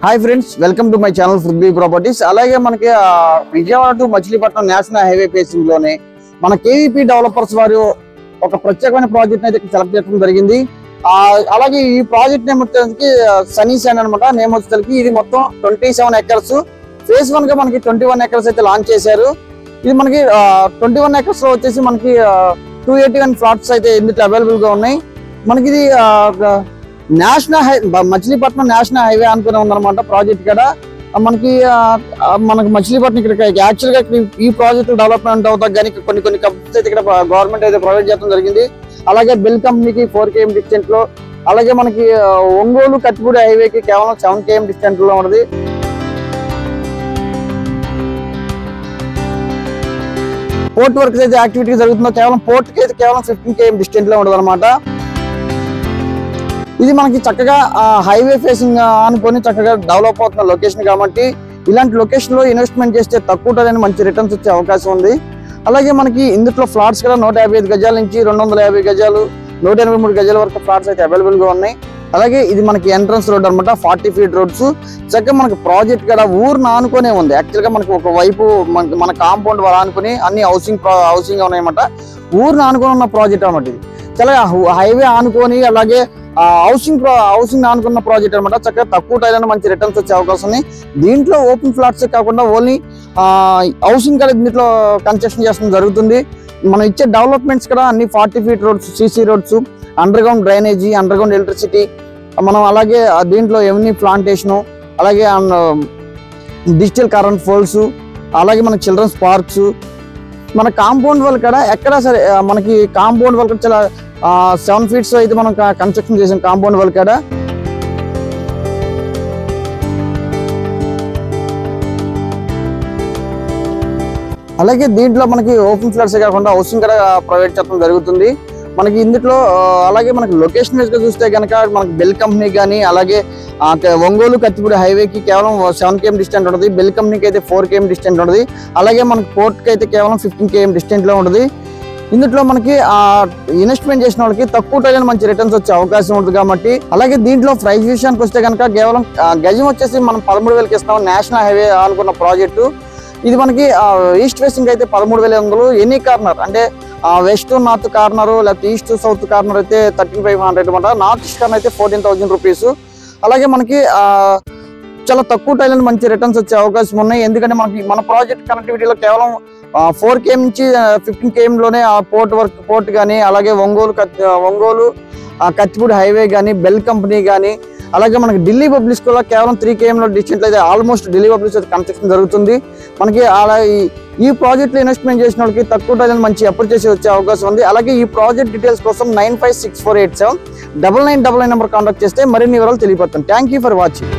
Hi friends, welcome to my channel ఫుడ్బీ properties. అలాగే మనకి Vijayawada to Machilipatnam national highway facing లోనే మన కేవీపీ డెవలపర్స్ వారు ఒక ప్రత్యేకమైన ప్రాజెక్ట్ అయితే సెలెక్ట్ చేయడం జరిగింది. అలాగే ఈ ప్రాజెక్ట్ నేమ్ వచ్చేసరికి సనీ శాండ్ అనమాట. నేమ్ వచ్చేసరికి ఇది మొత్తం 27 ఎకర్స్. ఫేజ్ 1 గా మనకి 21 ఎకర్స్ అయితే లాంచ్ చేశారు. ఇది మనకి 21 ఎకర్స్ లో వచ్చేసి మనకి 281 ఫ్లాట్స్ అయితే ఇందులో అవైలబుల్ గా ఉన్నాయి. మనకి ఇది మచిలీపట్నం నేషనల్ హైవే అనుకునే ఉందన్నమాట ప్రాజెక్ట్. కూడా మనకి మచిలీపట్నం ఇక్కడ యాక్చువల్ గా ఈ ప్రాజెక్ట్ డెవలప్మెంట్ అవుతా కానీ కొన్ని కంపెనీస్ అయితే ఇక్కడ గవర్నమెంట్ అయితే ప్రొవైడ్ చేయడం జరిగింది. అలాగే బిల్ కంపెనీకి 4 km డిస్టెన్స్ లో, అలాగే మనకి ఒంగోలు కత్తిపూడి హైవేకి కేవలం 7 km డిస్టెన్స్ లో ఉన్నది. పోర్ట్ వర్క్ అయితే యాక్టివిటీ జరుగుతుందో కేవలం పోర్ట్ కి అయితే కేవలం 15 km డిస్టెన్స్ లో ఉండదు అనమాట. ఇది మనకి చక్కగా హైవే ఫేసింగ్ అనుకొని చక్కగా డెవలప్ అవుతున్న లొకేషన్ కాబట్టి ఇలాంటి లొకేషన్ లో ఇన్వెస్ట్మెంట్ చేస్తే తక్కువ టైం మంచి రిటర్న్స్ వచ్చే అవకాశం ఉంది. అలాగే మనకి ఇందులో ఫ్లాట్స్ కూడా 155 గజాల నుంచి 250 గజాలు 183 గజాల వరకు ఫ్లాట్స్ అయితే అవైలబుల్ గా ఉన్నాయి. అలాగే ఇది మనకి ఎంట్రన్స్ రోడ్ అనమాట, 40 feet రోడ్స్. చక్కగా మనకి ప్రాజెక్ట్ కూడా ఊరిని ఆనుకునే ఉంది. యాక్చువల్ గా మనకి ఒక వైపు మన కాంపౌండ్ వాళ్ళు ఆనుకుని అన్ని హౌసింగ్ ఉన్నాయన్నమాట. ఊరిని ఆనుకుని ఉన్న ప్రాజెక్ట్ అనమాట. ఇది చాలా హైవే ఆనుకొని అలాగే హౌసింగ్ ఆనుకున్న ప్రాజెక్ట్ అనమాట. చక్కగా తక్కువ టైంలో మంచి రిటర్న్స్ వచ్చే అవకాశం ఉంది. దీంట్లో ఓపెన్ ఫ్లాట్స్ కాకుండా ఓన్లీ హౌసింగ్ కూడా దీంట్లో కన్స్ట్రక్షన్ చేస్తడం జరుగుతుంది. మనం ఇచ్చే డెవలప్మెంట్స్ కూడా అన్ని 40 feet roads, CC roads, under ground drainage, under ground electricity, మనం అలాగే దీంట్లో ఎవెన్యూ ప్లాంటేషను, అలాగే డిజిటల్ కరెంట్ పోల్స్, అలాగే మన చిల్డ్రన్స్ పార్క్స్, మన కాంపౌండ్ వాళ్ళు కూడా ఎక్కడ సరే మనకి కాంపౌండ్ వాళ్ళు కూడా చాలా 7 feet అయితే మనం కన్స్ట్రక్షన్ చేసాం కాంపౌండ్ వాళ్ళు కూడా. అలాగే దీంట్లో మనకి ఓపెన్ ఫ్లాట్స్ కాకుండా హౌసింగ్ కూడా ప్రొవైడ్ చేయడం జరుగుతుంది మనకి ఇందులో. అలాగే మనకి లొకేషన్ వైజ్ గా చూస్తే కనుక మనకి బెల్ కంపెనీ కానీ, అలాగే ఒంగోలు కత్తిపూడి హైవేకి కేవలం 7 km డిస్టెన్స్ ఉంటుంది. బెల్ కంపెనీకి అయితే 4 km డిస్టెన్స్ ఉంటుంది. అలాగే మనకి పోర్ట్కి అయితే కేవలం 15 km డిస్టెన్స్ లో ఉంటుంది. ఇందులో మనకి ఇన్వెస్ట్మెంట్ చేసిన వాళ్ళకి తక్కువ టైం మంచి రిటర్న్స్ వచ్చే అవకాశం ఉంటుంది కాబట్టి. అలాగే దీంట్లో ప్రైస్ విషయానికి వస్తే కనుక కేవలం గజం వచ్చేసి మనం 13,000కి ఇస్తాం. నేషనల్ హైవే అనుకున్న ప్రాజెక్టు ఇది మనకి ఈస్ట్ ఫేసింగ్ అయితే 13,500. ఎనీ కార్నర్ అంటే వెస్ట్ నార్త్ కార్నర్ లేకపోతే ఈస్ట్ సౌత్ కార్నర్ అయితే 13,500 అనమాట. నార్త్ ఈస్ట్ కార్నర్ అయితే 14,000 రూపీస్. అలాగే మనకి చాలా తక్కువ టైంలో మంచి రిటర్న్స్ వచ్చే అవకాశం ఉన్నాయి. ఎందుకంటే మనకి మన ప్రాజెక్ట్ కనెక్టివిటీలో కేవలం 4 km నుంచి 15 km లోనే పోర్ట్ కానీ, అలాగే ఒంగోలు కత్తిపూడి హైవే కానీ, బెల్ కంపెనీ కానీ, అలాగే మనకి ఢిల్లీ పబ్లిక్ స్కూల్లో కేవలం 3 km డిస్టెన్స్ అయితే ఆల్మోస్ట్ ఢిల్లీ పబ్లిక్ కన్స్ట్రక్షన్ జరుగుతుంది మనకి. అలా ఈ ప్రాజెక్ట్లో ఇన్వెస్ట్మెంట్ చేసిన వాళ్ళకి తక్కువ టైం మంచి అప్రోచ్ చేసి వచ్చే అవకాశం ఉంది. అలాగే ఈ ప్రాజెక్ట్ డీటెయిల్స్ కోసం 9564879999 నెంబర్ కాంటాక్ట్ చేస్తే మరిన్ని వివరాలు తెలియపడతాం. Thank you for watching.